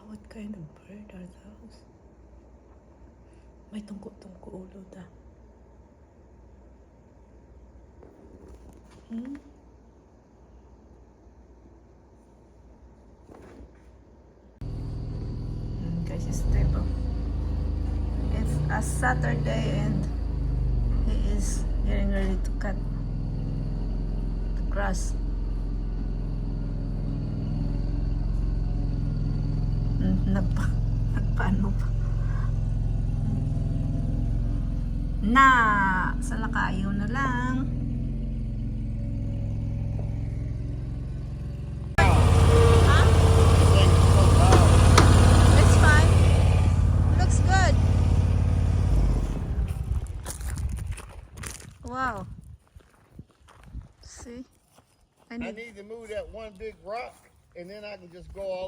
What kind of bird are those? May tungko-tungko ulo ta. Guys, it's Tebo. It's a Saturday and he is getting ready to cut the grass. Nagpaano pa. Na! Sa lakayo na lang. It's fine. Looks good. Wow. See? I need to move that one big rock, and then I can just go all.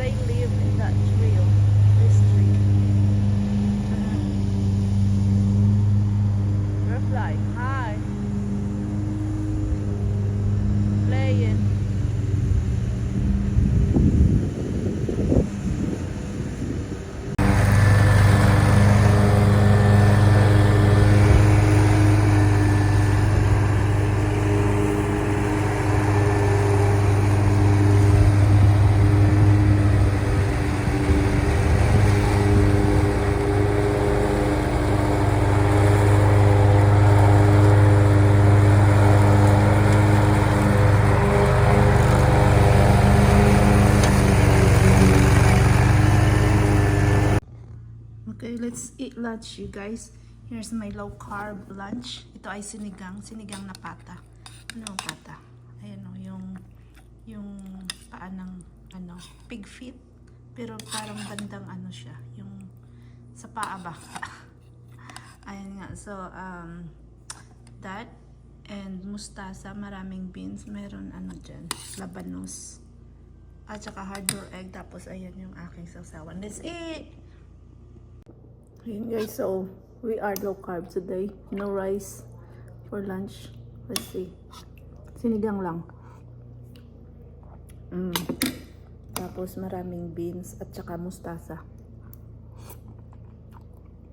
They live in that trail, this tree. We're flying high, playing. Okay, let's eat lunch, you guys. Here's my low carb lunch. Ito ay sinigang na pata. Ano ang pata? Ayan o, yung paa ng pig feet. Pero parang bandang siya, yung sa paa ba? Ayan nga, so that and mustasa, maraming beans, meron dyan, labanos, at saka hard-boiled egg, tapos ayan yung aking sausawan. Let's eat! Ayan guys, so we are low carb today. No rice for lunch. Let's see. Sinigang lang. Tapos maraming beans at saka mustasa.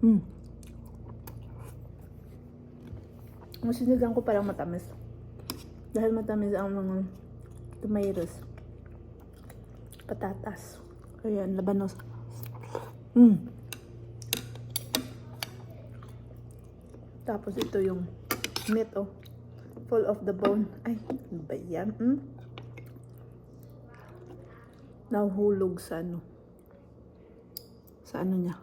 Ang sinigang ko parang matamis. Dahil matamis ang mga tomatoes. Patatas. Ayan, labanos. Tapos ito yung meat, full of the bone. Ay, ano ba yan? Nahulog sa sa niya.